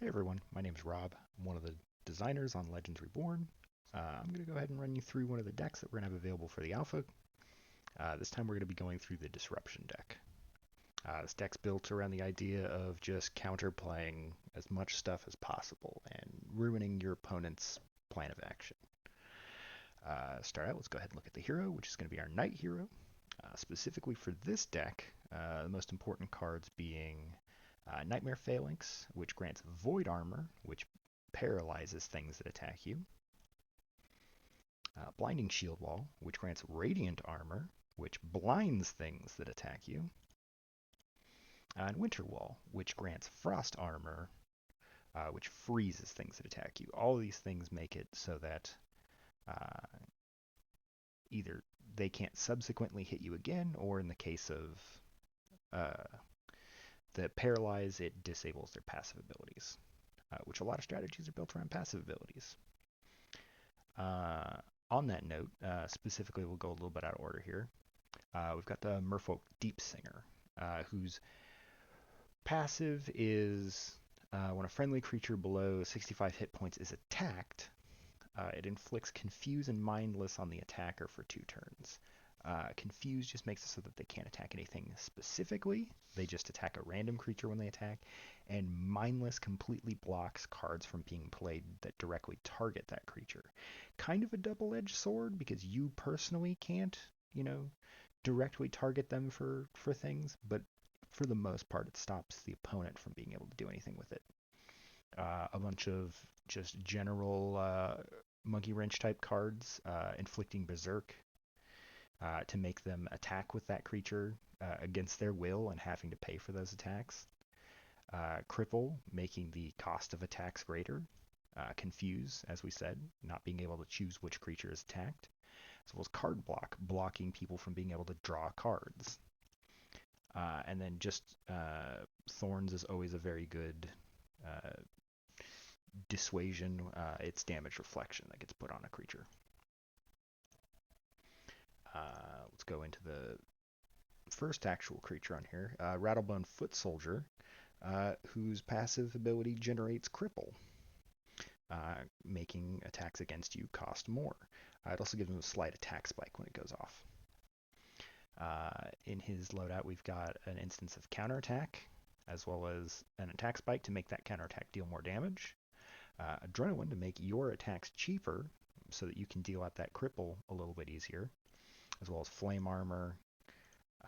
Hey everyone, my name is Rob. I'm one of the designers on Legends Reborn. I'm going to go ahead and run you through one of the decks that we're going to have available for the alpha. This time we're going to be going through the Disruption deck. This deck's built around the idea of just counterplaying as much stuff as possible and ruining your opponent's plan of action. Start out, let's go ahead and look at the hero, which is going to be our Knight hero. Specifically for this deck, the most important cards being Nightmare Phalanx, which grants Void Armor, which paralyzes things that attack you. Blinding Shield Wall, which grants Radiant Armor, which blinds things that attack you. And Winter Wall, which grants Frost Armor, which freezes things that attack you. All of these things make it so that either they can't subsequently hit you again, or in the case of the Paralyze, it disables their passive abilities, which a lot of strategies are built around passive abilities. On that note, specifically, we'll go a little bit out of order here. We've got the Merfolk Deep Singer, whose passive is when a friendly creature below 65 hit points is attacked, it inflicts Confuse and Mindless on the attacker for 2 turns. Confuse just makes it so that they can't attack anything specifically. They just attack a random creature when they attack. And Mindless completely blocks cards from being played that directly target that creature. Kind of a double-edged sword because you personally can't, directly target them for things, but for the most part it stops the opponent from being able to do anything with it. A bunch of just general Monkey Wrench type cards, Inflicting Berserk, to make them attack with that creature against their will and having to pay for those attacks. Cripple, making the cost of attacks greater. Confuse, as we said, not being able to choose which creature is attacked. As well as Card Block, blocking people from being able to draw cards. And then just Thorns is always a very good dissuasion. It's damage reflection that gets put on a creature. Let's go into the first actual creature on here, Rattlebone Foot Soldier, whose passive ability generates Cripple, making attacks against you cost more. It also gives him a slight attack spike when it goes off. In his loadout, we've got an instance of counterattack, as well as an attack spike to make that counterattack deal more damage. Adrenaline to make your attacks cheaper, so that you can deal out that cripple a little bit easier, as well as Flame Armor,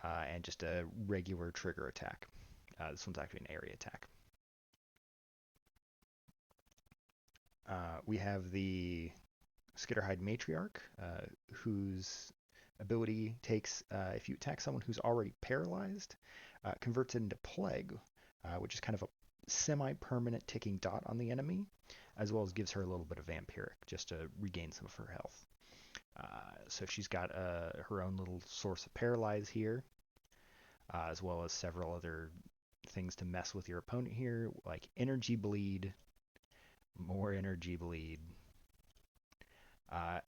and just a regular trigger attack. This one's actually an area attack. We have the Skitterhide Matriarch, whose ability takes, if you attack someone who's already paralyzed, converts it into Plague, which is kind of a semi-permanent ticking dot on the enemy, as well as gives her a little bit of Vampiric, just to regain some of her health. So she's got her own little source of Paralyze here, as well as several other things to mess with your opponent here, like Energy Bleed, more Energy Bleed,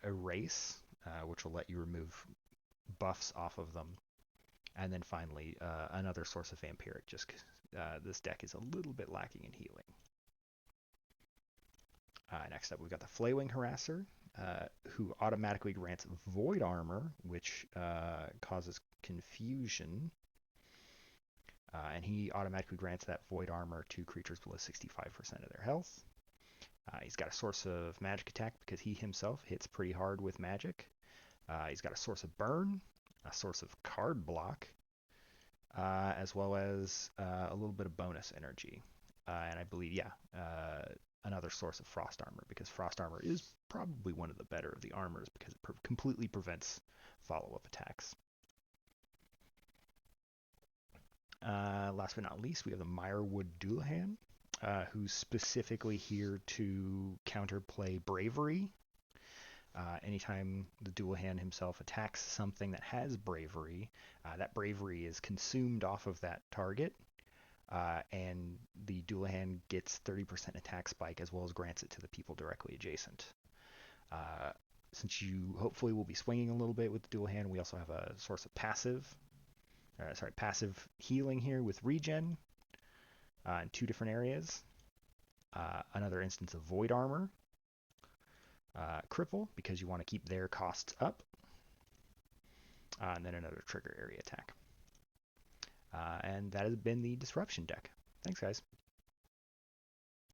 Erase, which will let you remove buffs off of them, and then finally another source of Vampiric, just because this deck is a little bit lacking in healing. Next up, we've got the Flaywing Harasser, who automatically grants Void Armor, which causes confusion. And he automatically grants that Void Armor to creatures below 65% of their health. He's got a source of magic attack because he himself hits pretty hard with magic. He's got a source of burn, a source of card block, as well as a little bit of bonus energy. And I believe, another source of frost armor, because frost armor is probably one of the better of the armors because it completely prevents follow-up attacks. Last but not least, we have the Mirewood Dullahan, who's specifically here to counterplay Bravery. Anytime the Dullahan himself attacks something that has Bravery, that Bravery is consumed off of that target, and the Dullahan gets 30% attack spike as well as grants it to the people directly adjacent. Since you hopefully will be swinging a little bit with the Dullahan, we also have a source of passive healing here with regen in 2 different areas. another instance of Void Armor, Cripple, because you want to keep their costs up, and then another trigger area attack. And that has been the Disruption deck. Thanks, guys.